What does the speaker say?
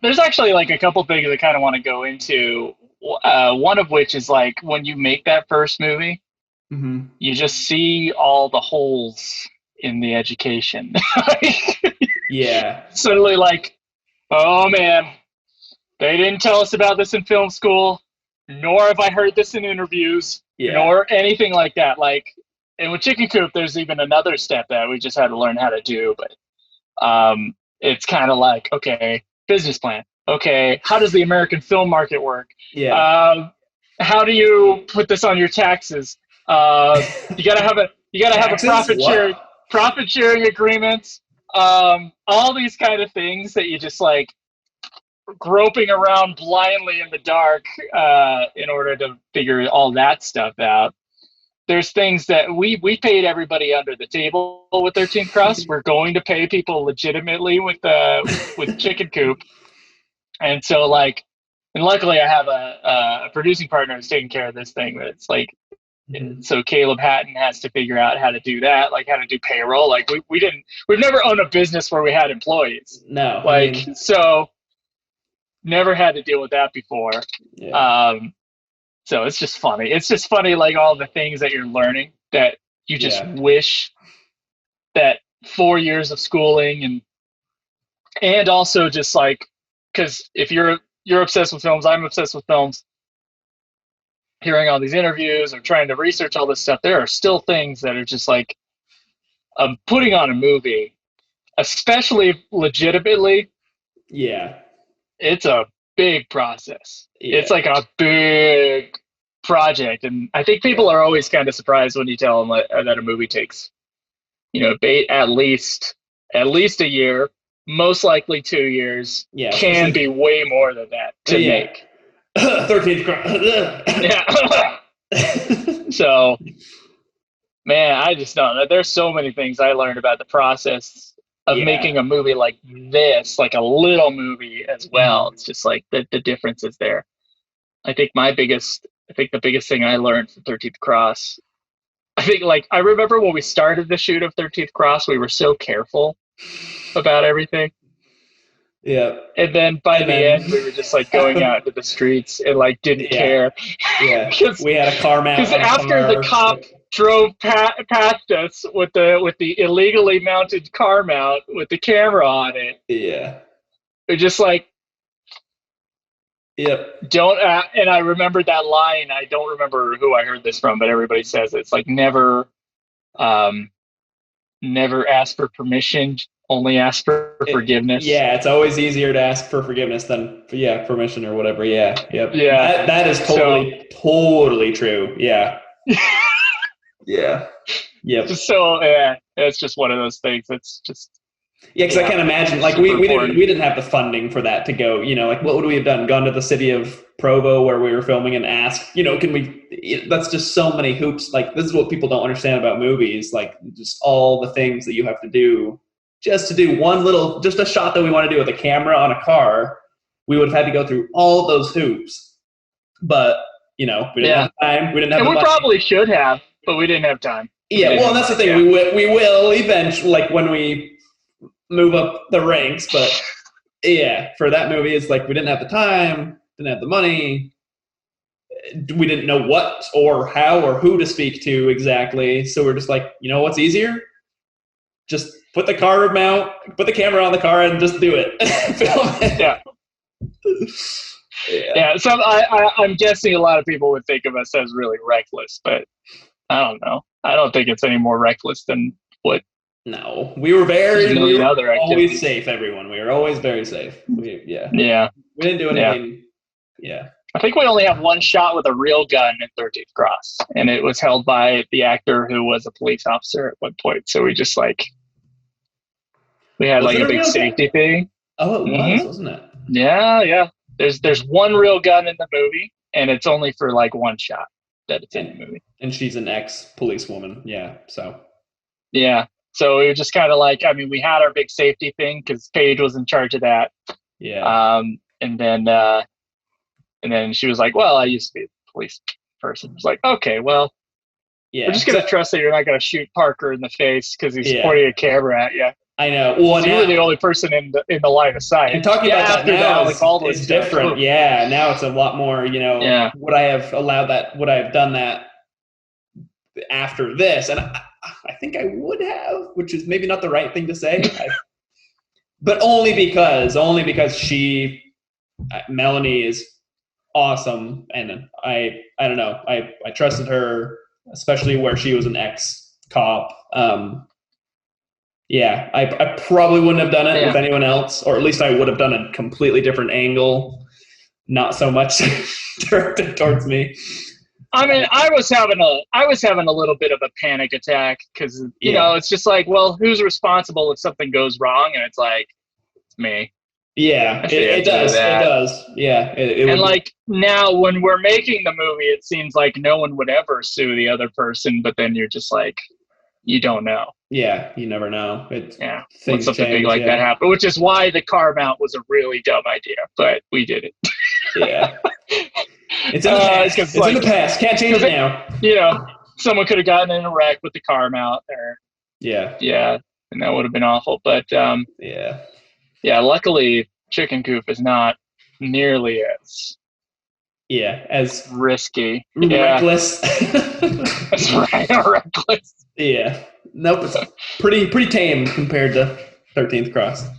there's actually like a couple things I kind of want to go into. One of which is like when you make that first movie, Hmm. you just see all the holes in the education. Yeah. Suddenly, like, oh man, they didn't tell us about this in film school, nor have I heard this in interviews, Yeah. nor anything like that. Like, and with Chicken Coop, there's even another step that we just had to learn how to do. But it's kind of like, okay, business plan. Okay, how does the American film market work? Yeah. Um, how do you put this on your taxes? You gotta have a Taxes? What? profit sharing agreements. All these kind of things that you just like groping around blindly in the dark in order to figure all that stuff out. There's things that we paid everybody under the table with 13th Cross. We're going to pay people legitimately with Chicken Coop, and so like, and luckily I have a producing partner who's taking care of this thing. That's like, Mhm. so Caleb Hatton has to figure out how to do that, like how to do payroll. Like we've never owned a business where we had employees. No, I Like mean, so never had to deal with that before. yeah. Um, so it's just funny. It's just funny, like all the things that you're learning that you just Yeah. wish that 4 years of schooling and also just like, because if you're obsessed with films, I'm obsessed with films. Hearing all these interviews or trying to research all this stuff, there are still things that are just like putting on a movie, especially legitimately. Yeah. It's a big process. It's Yeah. like a big project, and I think Yeah. people are always kind of surprised when you tell them that a movie takes, at least a year, most likely 2 years, Yeah. can be Especially, way more than that to yeah. make. 13th. Yeah. So, man, I just don't know. There's so many things I learned about the process of Yeah. making a movie like this, like a little movie as well. Mhm. It's just like the difference is there. I think the biggest thing I learned from 13th Cross, I think like I remember when we started the shoot of 13th Cross, we were so careful about everything. Yeah. And then by And the end, we were just like going then, out into the streets and like didn't yeah. care Yeah. because We had a car mount on a after the car. cop Yep. drove past us with the illegally mounted car mount with the camera on it, Yeah. we're just like, Yep. don't and I remembered that line. I don't remember who I heard this from, but everybody says it's like um never ask for permission, only ask for forgiveness. Yeah, it's always easier to ask for forgiveness than yeah, permission or whatever. Yeah, yep. Yeah. That is So totally true. Yeah. Yeah. Yep. just so yeah, it's just one of those things. It's just Yeah, because I yeah, can't imagine like super important. we didn't have the funding for that to go. Like what would we have done? Gone to the city of Provo where we were filming and asked, can we? That's just so many hoops. Like this is what people don't understand about movies. Like just all the things that you have to do just to do just a shot that we want to do with a camera on a car. We would have had to go through all those hoops, but we didn't have Yeah, the time. We didn't have and the we money. probably should have, but we didn't have time. We Yeah, didn't well, have that's the time. thing. Yeah. We will eventually, like when we move up the ranks, but yeah, for that movie, it's like we didn't have the time, didn't have the money, we didn't know what or how or who to speak to exactly. So we're just like, what's easier? Just put put the camera on the car, and just do it. Film it. Yeah. Yeah. So I'm guessing a lot of people would think of us as really reckless, but I don't know. I don't think it's any more reckless than what No, there's a we million were other always activities. safe. Everyone, we were always very safe. Yeah, Yeah. we didn't do Yeah. anything. Yeah. I think we only have one shot with a real gun in 13th Cross, and it was held by the actor who was a police officer at one point. So we had Was like it a a big real gun? safety thing. Oh, it was, Hmm. wasn't it? Yeah, yeah. There's one real gun in the movie, and it's only for like one shot that it's in And the movie. she's an ex policewoman. Yeah. So. Yeah. So we were just kind of like, I mean, we had our big safety thing because Paige was in charge of that. Yeah. And then she was like, "Well, I used to be a police person." I was like, "Okay, well, we're Yeah. just gonna trust that you're not gonna shoot Parker in the face because he's Yeah. pointing a camera at you." I know. Well, So you were the only person in the line of sight. And talking about that after now Alec Baldwin is stuff. different. Yeah, now it's a lot more, Yeah. would I have allowed that? Would I have done that after this? And I think I would have, which is maybe not the right thing to say. But only because Melanie is awesome. And I don't know. I trusted her, especially where she was an ex-cop. Yeah, I probably wouldn't have done it with anyone else, or at least I would have done a completely different angle, not so much directed towards me. I mean, I was having a little bit of a panic attack because it's just like, well, who's responsible if something goes wrong? And it's like, it's me. Yeah, it does. It does. Yeah, and like now, when we're making the movie, it seems like no one would ever sue the other person, but then you're just like, you don't know. Yeah, you never know. When something big like that happened, which is why the car mount was a really dumb idea, but we did it. Yeah. It's in the past. It's in the past. Can't change it now. Someone could have gotten in a wreck with the car mount there. Yeah, and that would have been awful. But luckily, Chicken Coop is not nearly as risky, reckless. That's right, reckless. Yeah, nope. It's pretty tame compared to 13th Cross.